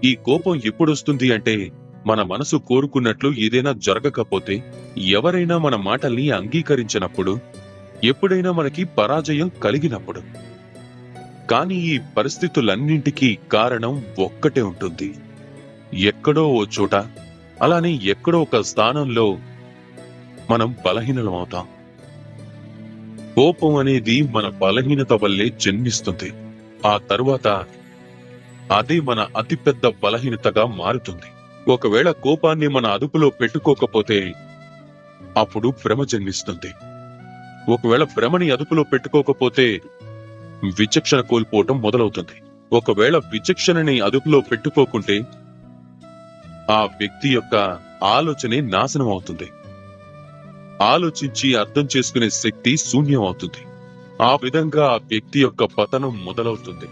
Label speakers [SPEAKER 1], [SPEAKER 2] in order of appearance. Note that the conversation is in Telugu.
[SPEAKER 1] ఈ కోపం ఎప్పుడొస్తుంది అంటే మన మనసు కోరుకున్నట్లు ఏదైనా జరగకపోతే, ఎవరైనా మన మాటల్ని అంగీకరించినప్పుడు, ఎప్పుడైనా మనకి పరాజయం కలిగినప్పుడు. కానీ ఈ పరిస్థితులన్నింటికీ కారణం ఒక్కటే ఉంటుంది. ఎక్కడో ఓ చోట, అలానే ఎక్కడో ఒక స్థానంలో మనం బలహీనమవుతాం. కోపం అనేది మన బలహీనత వల్లే జన్మిస్తుంది. ఆ తరువాత అదే మన అతిపెద్ద బలహీనతగా మారుతుంది. ఒకవేళ కోపాన్ని మన అదుపులో పెట్టుకోకపోతే అప్పుడు భ్రమ జన్మిస్తుంది. ఒకవేళ భ్రమని అదుపులో పెట్టుకోకపోతే విచక్షణ కోల్పోవటం మొదలవుతుంది. ఒకవేళ విచక్షణని అదుపులో పెట్టుకోకుంటే ఆ వ్యక్తి యొక్క ఆలోచనే నాశనం అవుతుంది. ఆలోచించి అర్థం చేసుకునే శక్తి శూన్యం అవుతుంది. ఆ విధంగా ఆ వ్యక్తి యొక్క పతనం మొదలవుతుంది.